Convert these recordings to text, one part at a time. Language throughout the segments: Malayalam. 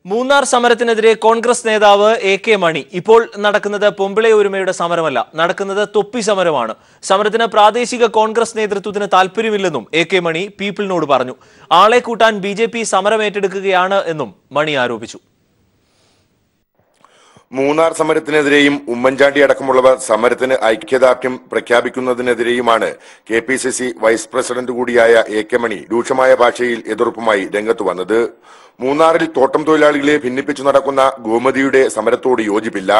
മൂന്നാർ സമരത്തിനെതിരെ കോൺഗ്രസ് നേതാവ് എ.കെ. മണി ഇപ്പോൾ നടക്കുന്നത് പൊമ്പിള ഒരുമയുടെ സമരമല്ല, നടക്കുന്നത് തൊപ്പി സമരമാണ്. സമരത്തിന് പ്രാദേശിക കോൺഗ്രസ് നേതൃത്വത്തിന് താൽപര്യമില്ലെന്നും എ.കെ. മണി പീപ്പിളിനോട് പറഞ്ഞു. ആളെ കൂട്ടാൻ ബി.ജെ.പി സമരം ഏറ്റെടുക്കുകയാണ് എന്നും മണി ആരോപിച്ചു. മൂന്നാർ സമരത്തിനെതിരെയും ഉമ്മൻചാണ്ടി അടക്കമുള്ളവർ സമരത്തിന് ഐക്യദാർഢ്യം പ്രഖ്യാപിക്കുന്നതിനെതിരെയുമാണ് കെ.പി.സി.സി വൈസ് പ്രസിഡന്റ് കൂടിയായ എ.കെ. മണി രൂക്ഷമായ ഭാഷയിൽ എതിർപ്പുമായി രംഗത്ത് വന്നത്. മൂന്നാറിൽ തോട്ടം തൊഴിലാളികളെ ഭിന്നിപ്പിച്ചു നടക്കുന്ന ഗോമതിയുടെ സമരത്തോട് യോജിപ്പില്ല.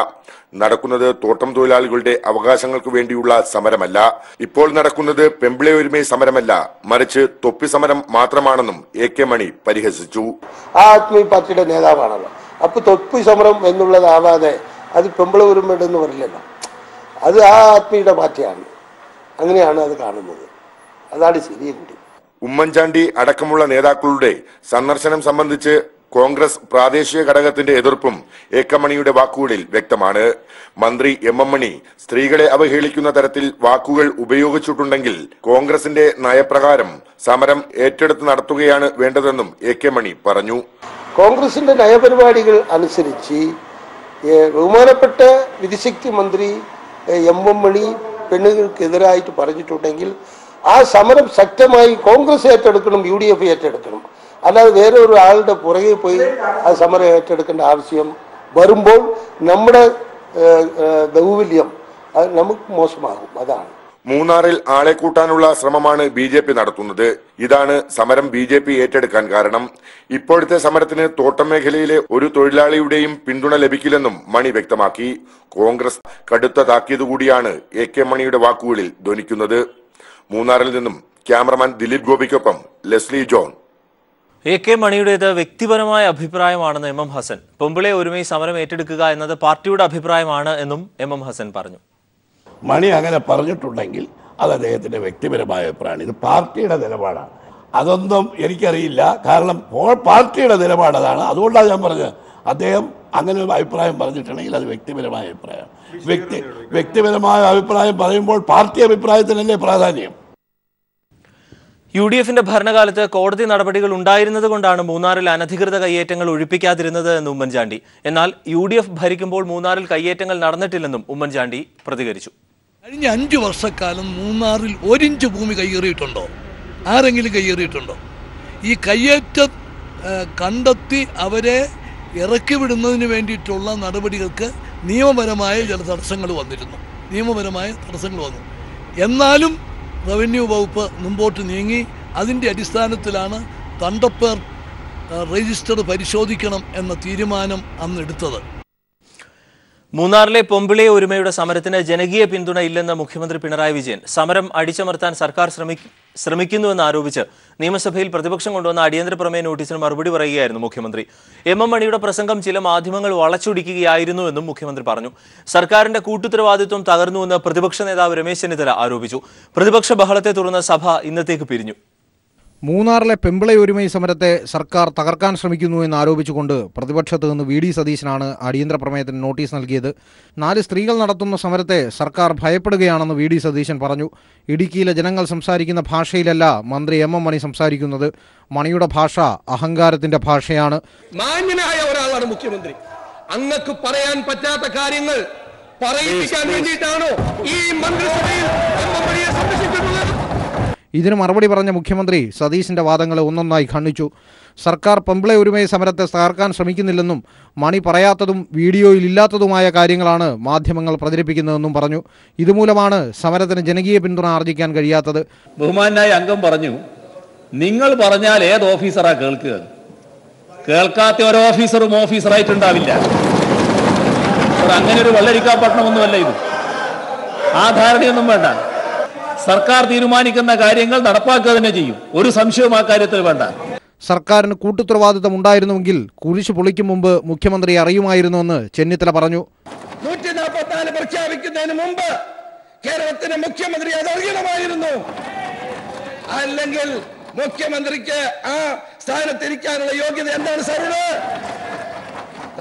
നടക്കുന്നത് തോട്ടം തൊഴിലാളികളുടെ അവകാശങ്ങൾക്ക് വേണ്ടിയുള്ള സമരമല്ല. ഇപ്പോൾ നടക്കുന്നത് പെമ്പിള ഒരുമ സമരമല്ല, മറിച്ച് തൊപ്പി സമരം മാത്രമാണെന്നും എ.കെ. മണി പരിഹസിച്ചു. ആത്മീയ പാർട്ടിയുടെ നേതാവാണല്ലോ, അപ്പൊ തൊപ്പി സമരം എന്നുള്ളതാവാതെ അത് പെമ്പിള ഒരുമയുടെന്ന് പറയില്ലല്ലോ. അത് ആ ആത്മീയുടെ പാർട്ടിയാണ്, അങ്ങനെയാണ് അത് കാണുന്നത്. അതാണ് ശരിയുണ്ട്. ഉമ്മൻചാണ്ടി അടക്കമുള്ള നേതാക്കളുടെ സന്ദർശനം സംബന്ധിച്ച് കോൺഗ്രസ് പ്രാദേശിക ഘടകത്തിന്റെ എതിർപ്പും എ.കെ. മണിയുടെ വാക്കുകളിൽ വ്യക്തമാണ്. മന്ത്രി എം മണി സ്ത്രീകളെ അവഹേളിക്കുന്ന തരത്തിൽ വാക്കുകൾ ഉപയോഗിച്ചിട്ടുണ്ടെങ്കിൽ കോൺഗ്രസിന്റെ നയപ്രകാരം സമരം ഏറ്റെടുത്ത് നടത്തുകയാണ് വേണ്ടതെന്നും എ.കെ. മണി പറഞ്ഞു. കോൺഗ്രസിന്റെ നയപരിപാടികൾ അനുസരിച്ച് ബഹുമാനപ്പെട്ട വിധിശക്തി മന്ത്രി എം മണി പെണ്ണുങ്ങൾക്കെതിരായിട്ട് പറഞ്ഞിട്ടുണ്ടെങ്കിൽ ആ സമരം ശക്തമായി കോൺഗ്രസ് ഏറ്റെടുക്കണം, UDF ഏറ്റെടുക്കണം. അല്ലാതെ വേറെ ഒരു ആളുടെ പുറകെ പോയി ആ സമരം ഏറ്റെടുക്കേണ്ട ആവശ്യം വരുമ്പോൾ നമ്മുടെ ദൗർബല്യം നമുക്ക് മോശമാകും. അതാണ് മൂന്നാറിൽ ആളെ കൂട്ടാനുള്ള ശ്രമമാണ് ബി.ജെ.പി നടത്തുന്നത്. ഇതാണ് സമരം ബി.ജെ.പി ഏറ്റെടുക്കാൻ കാരണം. ഇപ്പോഴത്തെ സമരത്തിന് തോട്ടം മേഖലയിലെ ഒരു തൊഴിലാളിയുടെയും പിന്തുണ ലഭിക്കില്ലെന്നും മണി വ്യക്തമാക്കി. കോൺഗ്രസ് കടുത്ത താക്കീത് കൂടിയാണ് എ.കെ. മണിയുടെ വാക്കുകളിൽ ധ്വനിക്കുന്നത്. മൂന്നാറിൽ നിന്നും ക്യാമറമാൻ ദിലീപ് ഗോപിക്കൊപ്പം ലെസ്ലി ജോൺ. എ.കെ. മണിയുടേത് വ്യക്തിപരമായ അഭിപ്രായമാണെന്ന് എം ഹസൻ. പൊമ്പിള ഒരുമ സമരം ഏറ്റെടുക്കുക എന്നത് പാർട്ടിയുടെ അഭിപ്രായമാണ് എന്നും എം ഹസൻ പറഞ്ഞു. മണി അങ്ങനെ പറഞ്ഞിട്ടുണ്ടെങ്കിൽ അത് അദ്ദേഹത്തിന്റെ വ്യക്തിപരമായ അഭിപ്രായമാണ്. ഇത് പാർട്ടിയുടെ നിലപാടാണ്. അതൊന്നും എനിക്കറിയില്ല, കാരണം പാർട്ടിയുടെ നിലപാട് അതാണ്. അതുകൊണ്ടാണ് ഞാൻ പറഞ്ഞത്, അദ്ദേഹം അങ്ങനെ ഒരു അഭിപ്രായം പറഞ്ഞിട്ടുണ്ടെങ്കിൽ അത് വ്യക്തിപരമായ അഭിപ്രായം. വ്യക്തിപരമായ അഭിപ്രായം പറയുമ്പോൾ പാർട്ടി അഭിപ്രായത്തിനല്ലേ പ്രാധാന്യം. UDFന്റെ ഭരണകാലത്ത് കോടതി നടപടികൾ ഉണ്ടായിരുന്നത് കൊണ്ടാണ് മൂന്നാറിൽ അനധികൃത കയ്യേറ്റങ്ങൾ ഒഴിപ്പിക്കാതിരുന്നത് എന്ന് ഉമ്മൻചാണ്ടി. എന്നാൽ UDF ഭരിക്കുമ്പോൾ മൂന്നാറിൽ കയ്യേറ്റങ്ങൾ നടന്നിട്ടില്ലെന്നും ഉമ്മൻചാണ്ടി പ്രതികരിച്ചു. കഴിഞ്ഞ 5 വർഷക്കാലം മൂന്നാറിൽ 1 ഇഞ്ച് ഭൂമി കയ്യേറിയിട്ടുണ്ടോ? ആരെങ്കിലും കയ്യേറിയിട്ടുണ്ടോ? ഈ കയ്യേറ്റം കണ്ടെത്തി അവരെ ഇറക്കി വിടുന്നതിന് വേണ്ടിയിട്ടുള്ള നടപടികൾക്ക് നിയമപരമായ ചില തടസ്സങ്ങൾ വന്നിരുന്നു. എന്നാലും റവന്യൂ വകുപ്പ് മുമ്പോട്ട് നീങ്ങി. അതിൻ്റെ അടിസ്ഥാനത്തിലാണ് തണ്ടപ്പേർ രജിസ്റ്റർ പരിശോധിക്കണം എന്ന തീരുമാനം അന്ന് എടുത്തത്. മൂന്നാറിലെ പൊമ്പിള ഒരുമയുടെ സമരത്തിന് ജനകീയ പിന്തുണ ഇല്ലെന്ന് മുഖ്യമന്ത്രി പിണറായി വിജയൻ. സമരം അടിച്ചമർത്താൻ സർക്കാർ ശ്രമിക്കുന്നുവെന്ന് ആരോപിച്ച് നിയമസഭയിൽ പ്രതിപക്ഷം കൊണ്ടുവന്ന അടിയന്തര പ്രമേയ നോട്ടീസിന് മറുപടി പറയുകയായിരുന്നു മുഖ്യമന്ത്രി. എം മണിയുടെ പ്രസംഗം ചില മാധ്യമങ്ങൾ വളച്ചൊടിക്കുകയായിരുന്നുവെന്നും മുഖ്യമന്ത്രി പറഞ്ഞു. സർക്കാരിന്റെ കൂട്ടുത്തരവാദിത്വം തകർന്നുവെന്ന് പ്രതിപക്ഷ നേതാവ് രമേശ് ചെന്നിത്തല ആരോപിച്ചു. പ്രതിപക്ഷ ബഹളത്തെ തുടർന്ന് സഭ ഇന്നത്തേക്ക് പിരിഞ്ഞു. മൂന്നാറിലെ പെമ്പിള ഒരുമ സമരത്തെ സർക്കാർ തകർക്കാൻ ശ്രമിക്കുന്നു എന്ന് ആരോപിച്ചുകൊണ്ട് പ്രതിപക്ഷത്ത് നിന്ന് വി.ഡി. സതീശനാണ് അടിയന്തര പ്രമേയത്തിന് നോട്ടീസ് നൽകിയത്. 4 സ്ത്രീകൾ നടത്തുന്ന സമരത്തെ സർക്കാർ ഭയപ്പെടുകയാണെന്ന് വി.ഡി. സതീശൻ പറഞ്ഞു. ഇടുക്കിയിലെ ജനങ്ങൾ സംസാരിക്കുന്ന ഭാഷയിലല്ല മന്ത്രി എം മണി സംസാരിക്കുന്നത്. മണിയുടെ ഭാഷ അഹങ്കാരത്തിന്റെ ഭാഷയാണ്. മാന്യനായ ഒരാളാണ് മുഖ്യമന്ത്രി. അങ്ങക്ക് പറയാൻ പറ്റാത്ത കാര്യങ്ങൾ പറയിപ്പിക്കാൻ വേണ്ടിയിട്ടാണോ ഈ മന്ത്രിസഭയിൽ എം മണിയെ സംരക്ഷിച്ചിട്ടുള്ളത്? ഇതിന് മറുപടി പറഞ്ഞ മുഖ്യമന്ത്രി സതീശിന്റെ വാദങ്ങളെ ഒന്നൊന്നായി ഖണ്ഡിച്ചു. സർക്കാർ പെമ്പിള ഒരുമ സമരത്തെ തകർക്കാൻ ശ്രമിക്കുന്നില്ലെന്നും മണി പറയാത്തതും വീഡിയോയിൽ ഇല്ലാത്തതുമായ കാര്യങ്ങളാണ് മാധ്യമങ്ങൾ പ്രചരിപ്പിക്കുന്നതെന്നും പറഞ്ഞു. ഇതുമൂലമാണ് സമരത്തിന് ജനകീയ പിന്തുണ ആർജിക്കാൻ കഴിയാത്തത്. ബഹുമാനായ അംഗം പറഞ്ഞു, നിങ്ങൾ പറഞ്ഞാൽ ഏത് ഓഫീസറാ കേൾക്കുക? കേൾക്കാത്ത ഒരു ഓഫീസറും ഓഫീസറായിട്ടുണ്ടാവില്ല. അങ്ങനെ ഒരു വെള്ളരിക്കാപ്പട്ടണമൊന്നുമല്ല ഇത്. ആ ധാരണയൊന്നും വേണ്ട. സർക്കാർ തീരുമാനിക്കുന്ന കാര്യങ്ങൾ നടപ്പാക്കുക തന്നെ ചെയ്യും. ഒരു സംശയവും ആ കാര്യത്തിൽ വേണ്ട. സർക്കാരിന് കൂട്ടുത്തരവാദിത്തം ഉണ്ടായിരുന്നുവെങ്കിൽ കുരിശ് പൊളിക്കും മുമ്പ് മുഖ്യമന്ത്രി അറിയുമായിരുന്നുവെന്ന് ചെന്നിത്തല പറഞ്ഞു. 144 പ്രഖ്യാപിക്കുന്നതിന് മുമ്പ് കേരളത്തിന്റെ മുഖ്യമന്ത്രി അതറിയണമായിരുന്നു. അല്ലെങ്കിൽ മുഖ്യമന്ത്രിക്ക് ആ സ്ഥാനത്തിരിക്കാനുള്ള യോഗ്യത എന്താണ് സാറിന്?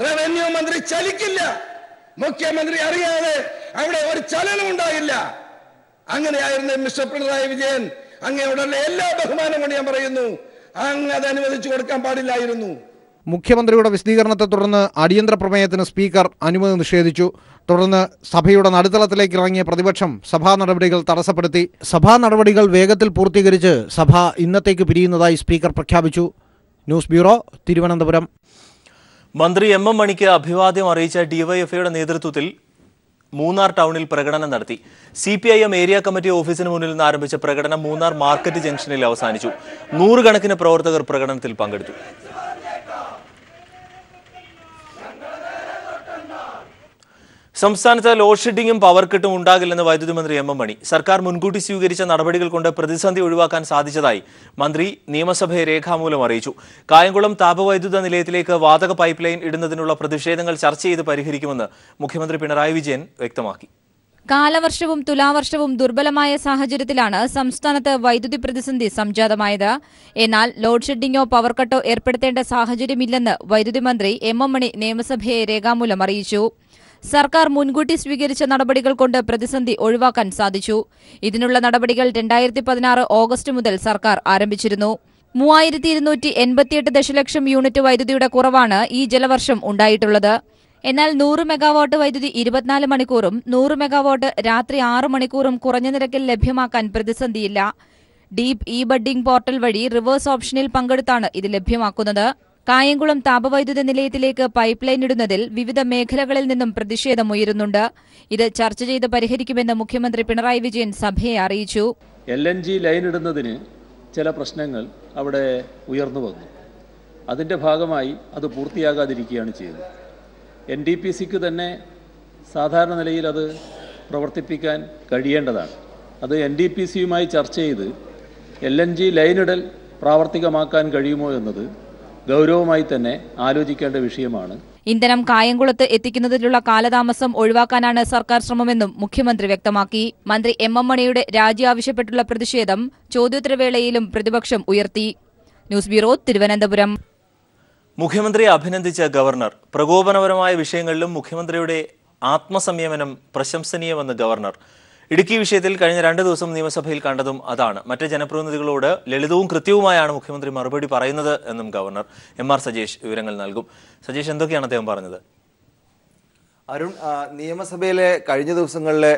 റവന്യൂ മന്ത്രി ചലിക്കില്ല. മുഖ്യമന്ത്രി അറിയാതെ അവിടെ ഒരു ചലനം ഉണ്ടായില്ല. അങ്ങനെയായിരുന്നു മിസ്റ്റർ പിണറായി വിജയൻ. അങ്ങയോടുള്ള എല്ലാ ബഹുമാനം കൊണ്ട് ഞാൻ പറയുന്നു, അങ്ങ് അത് അനുവദിച്ചു കൊടുക്കാൻ പാടില്ലായിരുന്നു. മുഖ്യമന്ത്രിയുടെ വിശദീകരണത്തെ തുടർന്ന് അടിയന്തര പ്രമേയത്തിന് സ്പീക്കർ അനുമതി നിഷേധിച്ചു. തുടർന്ന് സഭയുടെ നടുത്തളത്തിലേക്ക് ഇറങ്ങിയ പ്രതിപക്ഷം സഭാ നടപടികൾ തടസ്സപ്പെടുത്തി. സഭാ നടപടികൾ വേഗത്തിൽ പൂർത്തീകരിച്ച് സഭ ഇന്നത്തേക്ക് പിരിയുന്നതായി സ്പീക്കർ പ്രഖ്യാപിച്ചു. News bureau, Thiruvananthapuram. മന്ത്രി എം എം മണിക്ക് അഭിവാദ്യം അറിയിച്ച ഡിവൈഎഫ്ഐയുടെ നേതൃത്വത്തിൽ മൂന്നാർ ടൗണിൽ പ്രകടനം നടത്തി. CPIM ഏരിയ കമ്മിറ്റി ഓഫീസിന് മുന്നിൽ നിന്ന് ആരംഭിച്ച പ്രകടനം മൂന്നാർ മാർക്കറ്റ് ജംഗ്ഷനിൽ അവസാനിച്ചു. 100 കണക്കിന് പ്രവർത്തകർ പ്രകടനത്തിൽ പങ്കെടുത്തു. സംസ്ഥാനത്ത് ലോഡ് ഷെഡിങ്ങും പവർ കട്ടും ഉണ്ടാകില്ലെന്ന് വൈദ്യുതി മന്ത്രി എം എം മണി. സർക്കാർ മുൻകൂട്ടി സ്വീകരിച്ച നടപടികൾ കൊണ്ട് പ്രതിസന്ധി ഒഴിവാക്കാൻ സാധിച്ചതായി മന്ത്രി നിയമസഭയെ രേഖാമൂലം അറിയിച്ചു. കായംകുളം താപവൈദ്യുത നിലയത്തിലേക്ക് വാതക പൈപ്പ് ലൈൻ ഇടുന്നതിനുള്ള പ്രതിഷേധങ്ങൾ ചർച്ച ചെയ്ത് പരിഹരിക്കുമെന്ന് മുഖ്യമന്ത്രി പിണറായി വിജയൻ വ്യക്തമാക്കി. കാലവർഷവും തുലാവർഷവും ദുർബലമായ സാഹചര്യത്തിലാണ് സംസ്ഥാനത്ത് വൈദ്യുതി പ്രതിസന്ധി സംജാതമായത്. എന്നാൽ ലോഡ് ഷെഡിങ്ങോ പവർ കട്ടോ ഏർപ്പെടുത്തേണ്ട സാഹചര്യമില്ലെന്ന് വൈദ്യുതി മന്ത്രി എം എം മണി നിയമസഭയെ രേഖാമൂലം അറിയിച്ചു. സർക്കാർ മുൻകൂട്ടി സ്വീകരിച്ച നടപടികൾ കൊണ്ട് പ്രതിസന്ധി ഒഴിവാക്കാൻ സാധിച്ചു. ഇതിനുള്ള നടപടികൾ 2016 ഓഗസ്റ്റ് മുതൽ സർക്കാർ ആരംഭിച്ചിരുന്നു. 3288 ദശലക്ഷം യൂണിറ്റ് വൈദ്യുതിയുടെ കുറവാണ് ഈ ജലവർഷം ഉണ്ടായിട്ടുള്ളത്. എന്നാൽ 100 മെഗാവാട്ട് വൈദ്യുതി 24 മണിക്കൂറും 100 മെഗാവാട്ട് രാത്രി 6 മണിക്കൂറും കുറഞ്ഞ നിരക്കിൽ ലഭ്യമാക്കാൻ പ്രതിസന്ധിയില്ല. ഡീപ് ഇ ബഡ്ഡിംഗ് പോർട്ടൽ വഴി റിവേഴ്സ് ഓപ്ഷനിൽ പങ്കെടുത്താണ് ഇത് ലഭ്യമാക്കുന്നത്. കായംകുളം താപവൈദ്യുത നിലയത്തിലേക്ക് പൈപ്പ് ലൈൻ ഇടുന്നതിൽ വിവിധ മേഖലകളിൽ നിന്നും പ്രതിഷേധമുയരുന്നുണ്ട്. ഇത് ചർച്ച ചെയ്ത് പരിഹരിക്കുമെന്ന് മുഖ്യമന്ത്രി പിണറായി വിജയൻ സഭയെ അറിയിച്ചു. LNG ലൈൻ ഇടുന്നതിന് ചില പ്രശ്നങ്ങൾ അവിടെ ഉയർന്നു വന്നു. അതിൻ്റെ ഭാഗമായി അത് പൂർത്തിയാകാതിരിക്കുകയാണ് ചെയ്തത്. NTPCക്ക് തന്നെ സാധാരണ നിലയിൽ അത് പ്രവർത്തിപ്പിക്കാൻ കഴിയേണ്ടതാണ്. അത് NTPCയുമായി ചർച്ച ചെയ്ത് LNG ലൈനിടൽ പ്രാവർത്തികമാക്കാൻ കഴിയുമോ എന്നത് ഗൗരവമായി തന്നെ ആലോചിക്കേണ്ട വിഷയമാണ്. ഇന്ധനം കായംകുളത്ത് എത്തിക്കുന്നതിലുള്ള കാലതാമസം ഒഴിവാക്കാനാണ് സർക്കാർ ശ്രമമെന്നും മുഖ്യമന്ത്രി വ്യക്തമാക്കി. മന്ത്രി എം എം മണിയുടെ രാജി ആവശ്യപ്പെട്ടുള്ള പ്രതിഷേധം ചോദ്യോത്തരവേളയിലും പ്രതിപക്ഷം ഉയർത്തി. News bureau, Thiruvananthapuram. മുഖ്യമന്ത്രിയെ അഭിനന്ദിച്ച ഗവർണർ. പ്രകോപനപരമായ വിഷയങ്ങളിലും മുഖ്യമന്ത്രിയുടെ ആത്മസംയമനം പ്രശംസനീയമെന്ന് ഗവർണർ. ഇടുക്കി വിഷയത്തിൽ കഴിഞ്ഞ 2 ദിവസം നിയമസഭയിൽ കണ്ടതും അതാണ്. മറ്റ് ജനപ്രതിനിധികളോട് ലളിതവും കൃത്യവുമായാണ് മുഖ്യമന്ത്രി മറുപടി പറയുന്നത് എന്നും ഗവർണർ. MR സജേഷ് വിവരങ്ങൾ നൽകും. സജേഷ്, എന്തൊക്കെയാണ് അദ്ദേഹം പറഞ്ഞത്? അരുൺ, നിയമസഭയിലെ കഴിഞ്ഞ ദിവസങ്ങളിലെ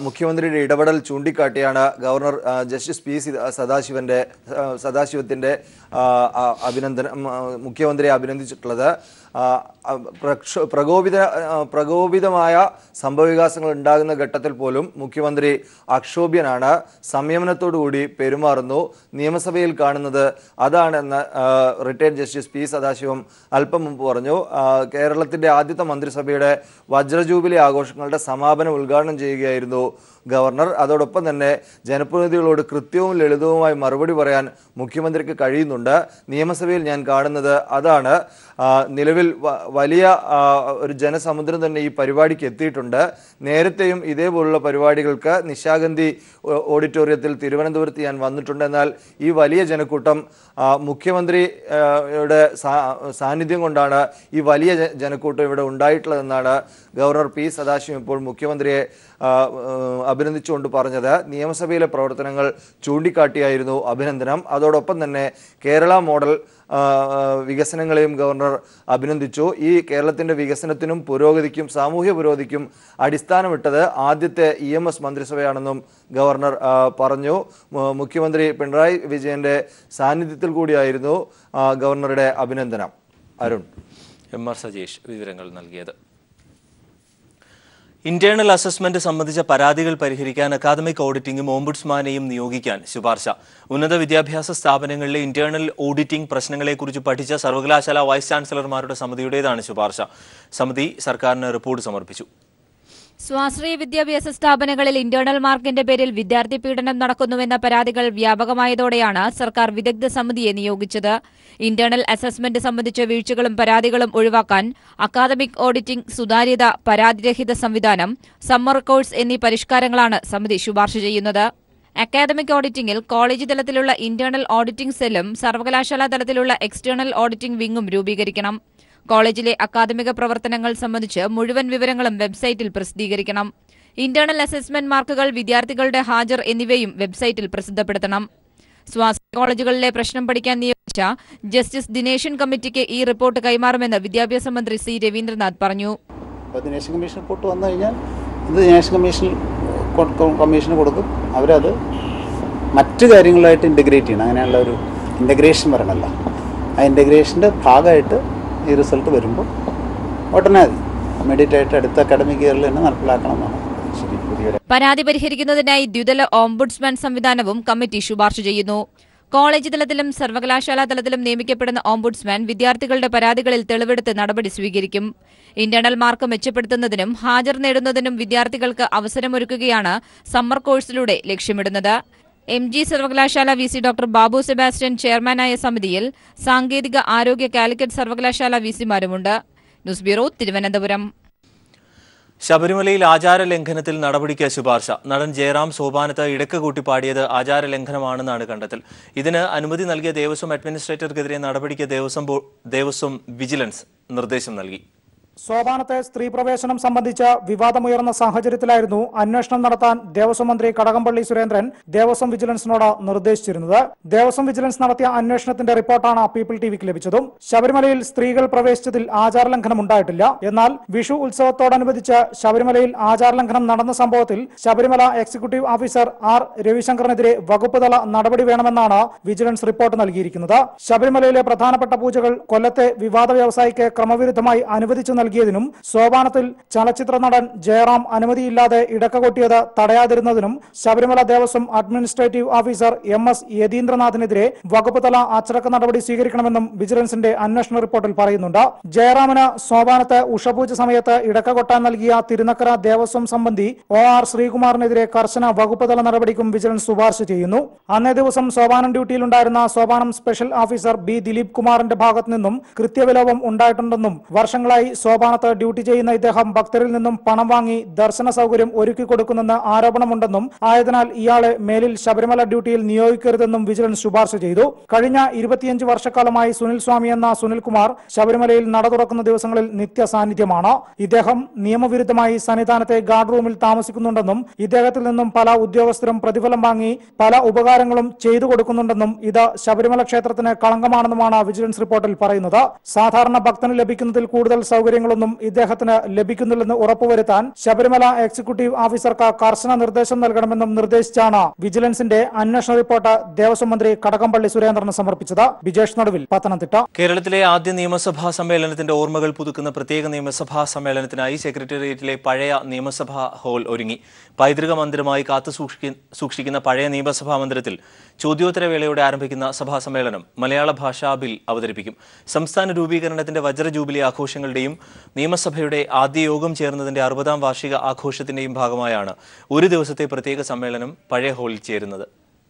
മുഖ്യമന്ത്രിയുടെ ഇടപെടൽ ചൂണ്ടിക്കാട്ടിയാണ് ഗവർണർ ജസ്റ്റിസ് പി സദാശിവത്തിന്റെ അഭിനന്ദനം മുഖ്യമന്ത്രിയെ അഭിനന്ദിച്ചിട്ടുള്ളത്. പ്രകോപിതമായ സംഭവവികാസങ്ങൾ ഉണ്ടാകുന്ന ഘട്ടത്തിൽ പോലും മുഖ്യമന്ത്രി അക്ഷോഭ്യനാണ്, സംയമനത്തോടുകൂടി പെരുമാറുന്നു. നിയമസഭയിൽ കാണുന്നത് അതാണെന്ന് റിട്ടയർഡ് ജസ്റ്റിസ് പി സദാശിവം അല്പം മുമ്പ് പറഞ്ഞു. കേരളത്തിന്റെ ആദ്യത്തെ മന്ത്രിസഭയുടെ വജ്രജൂബിലി ആഘോഷങ്ങളുടെ സമാപനം ഉദ്ഘാടനം ചെയ്യുകയായിരുന്നു ഗവർണർ. അതോടൊപ്പം തന്നെ ജനപ്രതിനിധികളോട് കൃത്യവും ലളിതവുമായി മറുപടി പറയാൻ മുഖ്യമന്ത്രിക്ക് കഴിയുന്നുണ്ട്. നിയമസഭയിൽ ഞാൻ കാണുന്നത് അതാണ്. നിലവിൽ വലിയ ഒരു ജനസമുദ്രം തന്നെ ഈ പരിപാടിക്ക് എത്തിയിട്ടുണ്ട്. നേരത്തെയും ഇതേപോലുള്ള പരിപാടികൾക്ക് നിശാഗന്ധി ഓഡിറ്റോറിയത്തിൽ തിരുവനന്തപുരത്ത് ഞാൻ വന്നിട്ടുണ്ട്. എന്നാൽ ഈ വലിയ ജനക്കൂട്ടം മുഖ്യമന്ത്രിയുടെ സാന്നിധ്യം കൊണ്ടാണ് ഈ വലിയ ജനക്കൂട്ടം ഇവിടെ ഉണ്ടായിട്ടുള്ളതെന്നാണ് ഗവർണർ പി സദാശിവം ഇപ്പോൾ മുഖ്യമന്ത്രിയെ അഭിനന്ദിച്ചുകൊണ്ട് പറഞ്ഞത്. നിയമസഭയിലെ പ്രവർത്തനങ്ങൾ ചൂണ്ടിക്കാട്ടിയായിരുന്നു അഭിനന്ദനം. അതോടൊപ്പം തന്നെ കേരള മോഡൽ വികസനങ്ങളെയും ഗവർണർ അഭിനന്ദിച്ചു. ഈ കേരളത്തിന്റെ വികസനത്തിനും പുരോഗതിക്കും സാമൂഹ്യ പുരോഗതിക്കും അടിസ്ഥാനമിട്ടത് ആദ്യത്തെ EMS മന്ത്രിസഭയാണെന്നും ഗവർണർ പറഞ്ഞു. മുഖ്യമന്ത്രി പിണറായി വിജയന്റെ സാന്നിധ്യത്തിൽ കൂടിയായിരുന്നു ഗവർണറുടെ അഭിനന്ദനം. അരുൺ. MR സജേഷ് വിവരങ്ങൾ നൽകിയത്. ഇന്റേണൽ അസസ്മെന്റ് സംബന്ധിച്ച പരാതികൾ പരിഹരിക്കാൻ അക്കാദമിക് ഓഡിറ്റിംഗും ഓംബുഡ്സ്മാനെയും നിയോഗിക്കാൻ ശുപാർശ. ഉന്നത വിദ്യാഭ്യാസ സ്ഥാപനങ്ങളിലെ ഇന്റേണൽ ഓഡിറ്റിംഗ് പ്രശ്നങ്ങളെക്കുറിച്ച് പഠിച്ച സർവകലാശാല വൈസ് ചാൻസലർമാരുടെ സമിതിയുടേതാണ് ശുപാർശ. സമിതി സർക്കാരിന് റിപ്പോർട്ട് സമർപ്പിച്ചു. സ്വാശ്രയ വിദ്യാഭ്യാസ സ്ഥാപനങ്ങളിൽ ഇന്റേണൽ മാർക്കിന്റെ പേരിൽ വിദ്യാർത്ഥി പീഡനം നടക്കുന്നുവെന്ന പരാതികൾ വ്യാപകമായതോടെയാണ് സർക്കാർ വിദഗ്ധ സമിതിയെ നിയോഗിച്ചത്. ഇന്റേണൽ അസസ്മെന്റ് സംബന്ധിച്ച വീഴ്ചകളും പരാതികളും ഒഴിവാക്കാൻ അക്കാദമിക് ഓഡിറ്റിംഗ്, സുതാര്യത, പരാതിരഹിത സംവിധാനം, സമ്മർ കോഴ്സ് എന്നീ പരിഷ്കാരങ്ങളാണ് സമിതി ശുപാർശ ചെയ്യുന്നത്. അക്കാദമിക് ഓഡിറ്റിംഗിൽ കോളേജ് തലത്തിലുള്ള ഇന്റേണൽ ഓഡിറ്റിംഗ് സെല്ലും സർവകലാശാല തലത്തിലുള്ള എക്സ്റ്റേണൽ ഓഡിറ്റിംഗ് വിംഗും രൂപീകരിക്കണം. കോളേജിലെ അക്കാദമിക പ്രവർത്തനങ്ങൾ സംബന്ധിച്ച് മുഴുവൻ വിവരങ്ങളും വെബ്സൈറ്റിൽ പ്രസിദ്ധീകരിക്കണം. ഇന്റേണൽ അസസ്മെന്റ് മാർക്കുകൾ, വിദ്യാർത്ഥികളുടെ ഹാജർ എന്നിവയും വെബ്സൈറ്റിൽ പ്രസിദ്ധപ്പെടുത്തണം. സ്വാശ്രയ കോളേജുകളിലെ പ്രശ്നം പഠിക്കാൻ നിയോഗിച്ച ജസ്റ്റിസ് ദിനേശൻ കമ്മിറ്റിക്ക് ഈ റിപ്പോർട്ട് കൈമാറുമെന്ന് വിദ്യാഭ്യാസ മന്ത്രി സി രവീന്ദ്രനാഥ് പറഞ്ഞു. ദിനേശൻ കമ്മീഷൻ റിപ്പോർട്ട് വന്നു കഴിഞ്ഞാൽ ഇത് ദിനേശൻ കമ്മീഷന് കൊടുക്കും. അവരത് മറ്റു കാര്യങ്ങളായിട്ട് ഇൻ്റഗ്രേറ്റ് ചെയ്യണം. അങ്ങനെയുള്ള ഒരു ഇൻ്റഗ്രേഷൻ വരണമല്ല. ആ ഇൻ്റഗ്രേഷൻ്റെ ഭാഗമായിട്ട് ഈ റിസൾട്ട് വരുമ്പോൾ ഉടനെ ഇമ്മീഡിയറ്റ് ആയിട്ട് അടുത്ത അക്കാഡമിക് ഇയറിൽ തന്നെ നടപ്പിലാക്കണമെന്നാണ് ശരി. പുതിയൊരു പരാതി പരിഹരിക്കുന്നതിനായി ദ്വിതല ഓംബുഡ്സ്മാൻ സംവിധാനവും കമ്മിറ്റി ശുപാർശ ചെയ്യുന്നു. കോളേജ് തലത്തിലും സർവകലാശാലാ തലത്തിലും നിയമിക്കപ്പെടുന്ന ഓംബുഡ്സ്മാൻ വിദ്യാർത്ഥികളുടെ പരാതികളിൽ തെളിവെടുത്ത് നടപടി സ്വീകരിക്കും. ഇന്റേണൽ മാർക്ക് മെച്ചപ്പെടുത്തുന്നതിനും ഹാജർ നേടുന്നതിനും വിദ്യാർത്ഥികൾക്ക് അവസരമൊരുക്കുകയാണ് സമ്മർ കോഴ്സിലൂടെ ലക്ഷ്യമിടുന്നത്. MG സർവകലാശാല VC ഡോക്ടർ ബാബു സെബാസ്റ്റ്യൻ ചെയർമാനായ സമിതിയിൽ സാങ്കേതിക ആരോഗ്യ കാലിക്കറ്റ് സർവകലാശാല VCമാരുമുണ്ട്. News bureau, Thiruvananthapuram. ശബരിമലയിൽ ആചാരലംഘനത്തിൽ നടപടിക്ക് ശുപാർശ. നടൻ ജയറാം സോപാനത്ത് ഇടക്ക് കൂട്ടി പാടിയത് ആചാരലംഘനമാണെന്നാണ് കണ്ടെത്തൽ. ഇതിന് അനുമതി നൽകിയ ദേവസ്വം അഡ്മിനിസ്ട്രേറ്റർക്കെതിരെ നടപടിക്ക് ദേവസ്വം വിജിലൻസ് നിർദ്ദേശം നൽകി. സോപാനത്തെ സ്ത്രീ പ്രവേശനം സംബന്ധിച്ച് വിവാദമുയർന്ന സാഹചര്യത്തിലായിരുന്നു അന്വേഷണം നടത്താൻ ദേവസ്വം മന്ത്രി കടകംപള്ളി സുരേന്ദ്രൻ ദേവസ്വം വിജിലൻസിനോട് നിർദ്ദേശിച്ചിരുന്നത്. ദേവസ്വം വിജിലൻസ് നടത്തിയ അന്വേഷണത്തിന്റെ റിപ്പോർട്ടാണ് പീപ്പിൾ ടിവിക്ക് ലഭിച്ചതും. ശബരിമലയിൽ സ്ത്രീകൾ പ്രവേശിച്ചതിൽ ആചാരലംഘനം ഉണ്ടായിട്ടില്ല. എന്നാൽ വിഷു ഉത്സവത്തോടനുബന്ധിച്ച് ശബരിമലയിൽ ആചാരലംഘനം നടന്ന സംഭവത്തിൽ ശബരിമല എക്സിക്യൂട്ടീവ് ഓഫീസർ R രവിശങ്കറിനെതിരെ വകുപ്പ് തല നടപടി വേണമെന്നാണ് വിജിലൻസ് റിപ്പോർട്ട് നൽകിയിരിക്കുന്നത്. ശബരിമലയിലെ പ്രധാനപ്പെട്ട പൂജകൾ കൊല്ലത്തെ വിവാദ വ്യവസായിക്ക് ക്രമവിരുദ്ധമായി അനുവദിച്ചു നൽകിയതിനും സോപാനത്തിൽ ചലച്ചിത്ര നടൻ ജയറാം അനുമതിയില്ലാതെ ഇടക്കകൊട്ടിയത് തടയാതിരുന്നതിനും Sabarimala Devaswom administrative officer MS യതീന്ദ്രനാഥിനെതിരെ വകുപ്പ് തല അച്ചടക്ക നടപടി സ്വീകരിക്കണമെന്നും വിജിലൻസിന്റെ അന്വേഷണ റിപ്പോർട്ടിൽ പറയുന്നുണ്ട്. ജയറാമിന് സോപാനത്ത് ഉഷപൂജ സമയത്ത് ഇടക്കകൊട്ടാൻ നൽകിയ തിരുനക്കര ദേവസ്വം സംബന്ധി OR ശ്രീകുമാറിനെതിരെ കർശന വകുപ്പ് തല നടപടിക്കും വിജിലൻസ് ശുപാർശ ചെയ്യുന്നു. അന്നേ ദിവസം Sopanam ഡ്യൂട്ടിയിലുണ്ടായിരുന്ന Sopanam special officer B Dileep കുമാറിന്റെ ഭാഗത്തു നിന്നും കൃത്യവിലോപം ഉണ്ടായിട്ടുണ്ടെന്നും വർഷങ്ങളായി സോപാനത്ത് ഡ്യൂട്ടി ചെയ്യുന്ന ഇദ്ദേഹം ഭക്തരിൽ നിന്നും പണം വാങ്ങി ദർശന സൗകര്യം ഒരുക്കി കൊടുക്കുന്നെന്ന് ആരോപണമുണ്ടെന്നും ആയതിനാൽ ഇയാളെ മേലിൽ ശബരിമല ഡ്യൂട്ടിയിൽ നിയോഗിക്കരുതെന്നും വിജിലൻസ് ശുപാർശ ചെയ്തു. കഴിഞ്ഞ 25 വർഷക്കാലമായി സുനിൽ സ്വാമി എന്ന സുനിൽകുമാർ ശബരിമലയിൽ നട തുറക്കുന്ന ദിവസങ്ങളിൽ നിത്യ സാന്നിധ്യമാണ്. ഇദ്ദേഹം നിയമവിരുദ്ധമായി സന്നിധാനത്തെ ഗാർഡ് റൂമിൽ താമസിക്കുന്നുണ്ടെന്നും ഇദ്ദേഹത്തിൽ നിന്നും പല ഉദ്യോഗസ്ഥരും പ്രതിഫലം വാങ്ങി പല ഉപകാരങ്ങളും ചെയ്തു കൊടുക്കുന്നുണ്ടെന്നും ഇത് ശബരിമല ക്ഷേത്രത്തിന് കളങ്കമാണെന്നുമാണ് വിജിലൻസ് റിപ്പോർട്ടിൽ പറയുന്നത്. സാധാരണ ഭക്തന് ലഭിക്കുന്നതിൽ കൂടുതൽ സൗകര്യങ്ങളൊന്നും ഇദ്ദേഹത്തിന് ലഭിക്കുന്നില്ലെന്ന് ഉറപ്പുവരുത്താൻ ശബരിമല എക്സിക്യൂട്ടീവ് ഓഫീസർക്ക് കർശന നിർദ്ദേശം നൽകണമെന്നും നിർദ്ദേശിച്ചാണ് വിജിലൻസിന്റെ അന്വേഷണ റിപ്പോർട്ട് ദേവസ്വം മന്ത്രി കടകംപള്ളി സുരേന്ദ്രന് സമർപ്പിച്ചത്. വിജേഷ് നടുവിൽ, പത്തനംതിട്ട. കേരളത്തിലെ ആദ്യ നിയമസഭാ സമ്മേളനത്തിന്റെ ഓർമ്മകൾ പുതുക്കുന്ന പ്രത്യേക നിയമസഭാ സമ്മേളനത്തിനായി സെക്രട്ടേറിയറ്റിലെ പഴയ നിയമസഭാ ഹാൾ ഒരുങ്ങി. പൈതൃക മന്ദിരമായി കാത്തുസൂക്ഷിക്കുന്ന പഴയ നിയമസഭാ മന്ദിരത്തിൽ ചോദ്യോത്തരവേളയോടെ ആരംഭിക്കുന്ന സഭാ സമ്മേളനം മലയാള ഭാഷാ ബിൽ അവതരിപ്പിക്കും. സംസ്ഥാന രൂപീകരണത്തിന്റെ വജ്ര ജൂബിലി ആഘോഷങ്ങളുടെയും നിയമസഭയുടെ ആദ്യ യോഗം ചേർന്നതിന്റെ 60ാം വാർഷിക ആഘോഷത്തിന്റെയും ഭാഗമായാണ് ഒരു ദിവസത്തെ പ്രത്യേക സമ്മേളനം പഴയ ഹാളിൽ ചേരുന്നത്.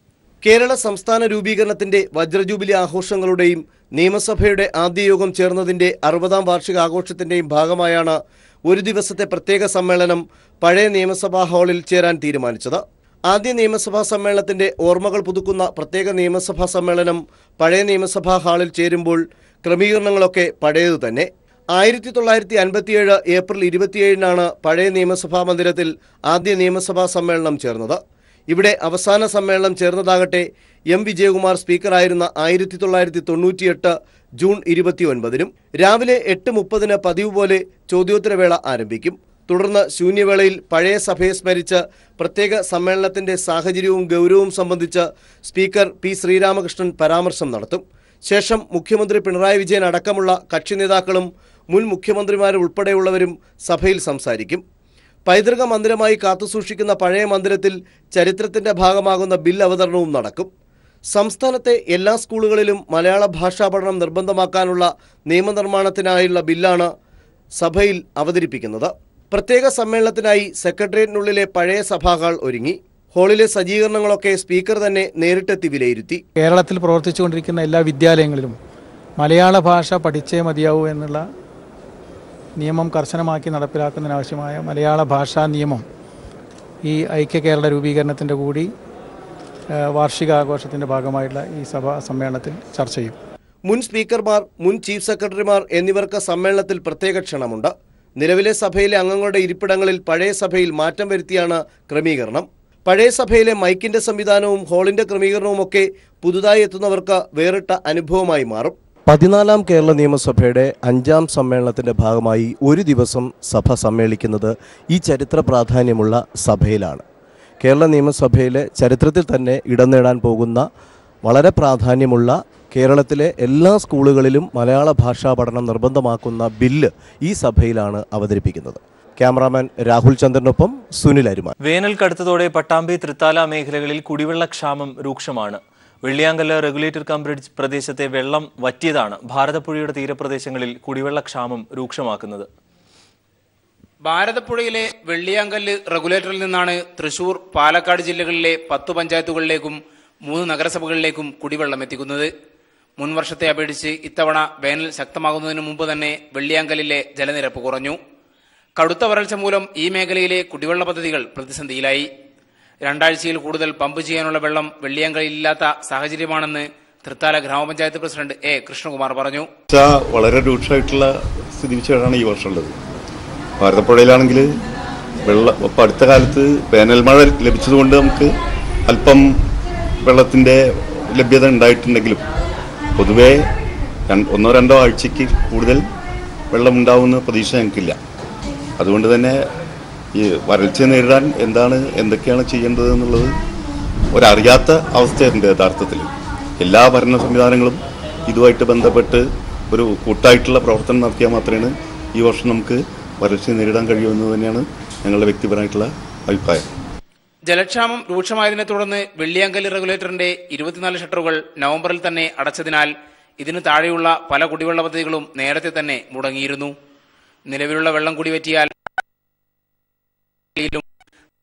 കേരള സംസ്ഥാന രൂപീകരണത്തിന്റെ വജ്രജൂബിലി ആഘോഷങ്ങളുടെയും നിയമസഭയുടെ ആദ്യ യോഗം ചേർന്നതിന്റെ 60ാം വാർഷിക ആഘോഷത്തിന്റെയും ഭാഗമായാണ് ഒരു ദിവസത്തെ പ്രത്യേക സമ്മേളനം പഴയ നിയമസഭാ ഹാളിൽ ചേരാൻ തീരുമാനിച്ചത്. ആദ്യ നിയമസഭാ സമ്മേളനത്തിന്റെ ഓർമ്മകൾ പുതുക്കുന്ന പ്രത്യേക നിയമസഭാ സമ്മേളനം പഴയ നിയമസഭാ ഹാളിൽ ചേരുമ്പോൾ ക്രമീകരണങ്ങളൊക്കെ പഴയതു തന്നെ. 1957 ഏപ്രിൽ 27-നാണ് പഴയ നിയമസഭാ മന്ദിരത്തിൽ ആദ്യ നിയമസഭാ സമ്മേളനം ചേർന്നത്. ഇവിടെ അവസാന സമ്മേളനം ചേർന്നതാകട്ടെ M വിജയകുമാർ സ്പീക്കറായിരുന്ന 1998 ജൂൺ 29-നും. രാവിലെ 8:30 പതിവ് പോലെ ചോദ്യോത്തരവേള ആരംഭിക്കും. തുടർന്ന് ശൂന്യവേളയിൽ പഴയ സഭയെ സ്മരിച്ച് പ്രത്യേക സമ്മേളനത്തിന്റെ സാഹചര്യവും ഗൗരവവും സംബന്ധിച്ച് സ്പീക്കർ P ശ്രീരാമകൃഷ്ണൻ പരാമർശം നടത്തും. ശേഷം മുഖ്യമന്ത്രി പിണറായി വിജയൻ അടക്കമുള്ള കക്ഷി നേതാക്കളും മുൻ മുഖ്യമന്ത്രിമാരും ഉൾപ്പെടെയുള്ളവരും സഭയിൽ സംസാരിക്കും. പൈതൃക മന്ദിരമായി കാത്തുസൂക്ഷിക്കുന്ന പഴയ മന്ദിരത്തിൽ ചരിത്രത്തിന്റെ ഭാഗമാകുന്ന ബിൽ അവതരണവും നടക്കും. സംസ്ഥാനത്തെ എല്ലാ സ്കൂളുകളിലും മലയാള ഭാഷാ പഠനം നിർബന്ധമാക്കാനുള്ള നിയമനിർമ്മാണത്തിനായുള്ള ബില്ലാണ് സഭയിൽ അവതരിപ്പിക്കുന്നത്. പ്രത്യേക സമ്മേളനത്തിനായി സെക്രട്ടേറിയറ്റിനുള്ളിലെ പഴയ സഭാഹാൾ ഒരുങ്ങി. ഹാളിലെ സജ്ജീകരണങ്ങളൊക്കെ സ്പീക്കർ തന്നെ നേരിട്ടെത്തി വിലയിരുത്തി. കേരളത്തിൽ പ്രവർത്തിച്ചുകൊണ്ടിരിക്കുന്ന എല്ലാ വിദ്യാലയങ്ങളിലും മലയാള ഭാഷ പഠിച്ചേ മതിയാവൂ എന്നുള്ള നിയമം കർശനമാക്കി നടപ്പിലാക്കുന്നതിനാവശ്യമായ മലയാള ഭാഷാ നിയമം ഈ ഐക്യ കേരള രൂപീകരണത്തിൻ്റെ കൂടി വാർഷികാഘോഷത്തിൻ്റെ ഭാഗമായിട്ടുള്ള ഈ സഭാ സമ്മേളനത്തിൽ ചർച്ച ചെയ്യും. മുൻ സ്പീക്കർമാർ, മുൻ ചീഫ് സെക്രട്ടറിമാർ എന്നിവർക്ക് സമ്മേളനത്തിൽ പ്രത്യേക ക്ഷണമുണ്ട്. നിലവിലെ സഭയിലെ അംഗങ്ങളുടെ ഇരിപ്പിടങ്ങളിൽ പഴയ സഭയിൽ മാറ്റം വരുത്തിയാണ് ക്രമീകരണം. പഴയ സഭയിലെ മൈക്കിന്റെ സംവിധാനവും ഹാളിന്റെ ക്രമീകരണവുമൊക്കെ പുതുതായി എത്തുന്നവർക്ക് വേറിട്ട അനുഭവമായി മാറും. 14ാം കേരള നിയമസഭയുടെ 5ാം സമ്മേളനത്തിന്റെ ഭാഗമായി ഒരു ദിവസം സഭ സമ്മേളിക്കുന്നത് ഈ ചരിത്ര പ്രാധാന്യമുള്ള സഭയിലാണ്. കേരള നിയമസഭയിലെ ചരിത്രത്തിൽ തന്നെ ഇടം നേടാൻ പോകുന്ന വളരെ പ്രാധാന്യമുള്ള കേരളത്തിലെ എല്ലാ സ്കൂളുകളിലും മലയാള ഭാഷാ പഠനം നിർബന്ധമാക്കുന്ന ബില്ല് ഈ സഭയിലാണ് അവതരിപ്പിക്കുന്നത്. ക്യാമറാമാൻ രാഹുൽ ചന്ദ്രനൊപ്പം സുനിൽ അരുമാൻ. വേനൽ കടുത്തതോടെ പട്ടാമ്പി തൃത്താല മേഖലകളിൽ കുടിവെള്ളക്ഷാമം രൂക്ഷമാണ്. വെള്ളിയാങ്കല്ല് റെഗുലേറ്റർ കം ബ്രിഡ്ജ് പ്രദേശത്തെ വെള്ളം വറ്റിയതാണ് ഭാരതപ്പുഴയുടെ തീരപ്രദേശങ്ങളിൽ കുടിവെള്ളക്ഷാമം രൂക്ഷമാക്കുന്നത്. ഭാരതപ്പുഴയിലെ വെള്ളിയാങ്കല്ല് റെഗുലേറ്ററിൽ നിന്നാണ് തൃശൂർ, പാലക്കാട് ജില്ലകളിലെ 10 പഞ്ചായത്തുകളിലേക്കും 3 നഗരസഭകളിലേക്കും കുടിവെള്ളം എത്തിക്കുന്നത്. മുൻവർഷത്തെ അപേക്ഷിച്ച് ഇത്തവണ വേനൽ ശക്തമാകുന്നതിന് മുമ്പ് തന്നെ വെള്ളിയാങ്കല്ലിലെ ജലനിരപ്പ് കുറഞ്ഞു. കടുത്ത വരൾച്ച മൂലം ഈ മേഖലയിലെ കുടിവെള്ള പദ്ധതികൾ പ്രതിസന്ധിയിലായി. 2 ആഴ്ചയിൽ കൂടുതൽ പമ്പ് ചെയ്യാനുള്ള വെള്ളം വെള്ളിയാങ്കല്ലിലില്ലാത്ത സാഹചര്യമാണെന്ന് തൃത്താല ഗ്രാമപഞ്ചായത്ത് പ്രസിഡന്റ് എ കൃഷ്ണകുമാർ പറഞ്ഞു. വളരെ രൂക്ഷമായിട്ടുള്ള സ്ഥിതിവിശേഷമാണ് ഈ വർഷമുള്ളത്. ഭാരതപ്പുഴയിലാണെങ്കിൽ ഇപ്പം അടുത്ത കാലത്ത് വേനൽ മഴ ലഭിച്ചതുകൊണ്ട് നമുക്ക് അല്പം വെള്ളത്തിൻ്റെ ലഭ്യത ഉണ്ടായിട്ടുണ്ടെങ്കിലും പൊതുവേ 1-2 ആഴ്ചയ്ക്ക് കൂടുതൽ വെള്ളമുണ്ടാവുന്ന പ്രതീക്ഷ ഞങ്ങൾക്കില്ല. അതുകൊണ്ട് തന്നെ ഈ വരൾച്ച നേരിടാൻ എന്തൊക്കെയാണ് ചെയ്യേണ്ടത് എന്നുള്ളത് ഒരറിയാത്ത അവസ്ഥയുണ്ട്. യഥാർത്ഥത്തിൽ എല്ലാ ഭരണ സംവിധാനങ്ങളും ഇതുമായിട്ട് ബന്ധപ്പെട്ട് ഒരു കൂട്ടായിട്ടുള്ള പ്രവർത്തനം നടത്തിയാൽ മാത്രമേ ഈ വർഷം നമുക്ക് വരൾച്ച നേരിടാൻ കഴിയുമെന്ന് തന്നെയാണ് ഞങ്ങളുടെ വ്യക്തിപരമായിട്ടുള്ള അഭിപ്രായം. ജലക്ഷാമം രൂക്ഷമായതിനെ തുടർന്ന് വെള്ളിയാങ്കല്ല് റെഗുലേറ്ററിന്റെ 24 ഷട്ടറുകൾ നവംബറിൽ തന്നെ അടച്ചതിനാൽ ഇതിനു താഴെയുള്ള പല കുടിവെള്ള പദ്ധതികളും നേരത്തെ തന്നെ മുടങ്ങിയിരുന്നു. നിലവിലുള്ള വെള്ളം കൂടി പറ്റിയാൽ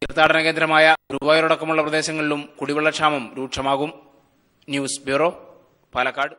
തീർത്ഥാടന കേന്ദ്രമായ ഗുരുവായൂരടക്കമുള്ള പ്രദേശങ്ങളിലും കുടിവെള്ളക്ഷാമം രൂക്ഷമാകും. News bureau, Palakkad.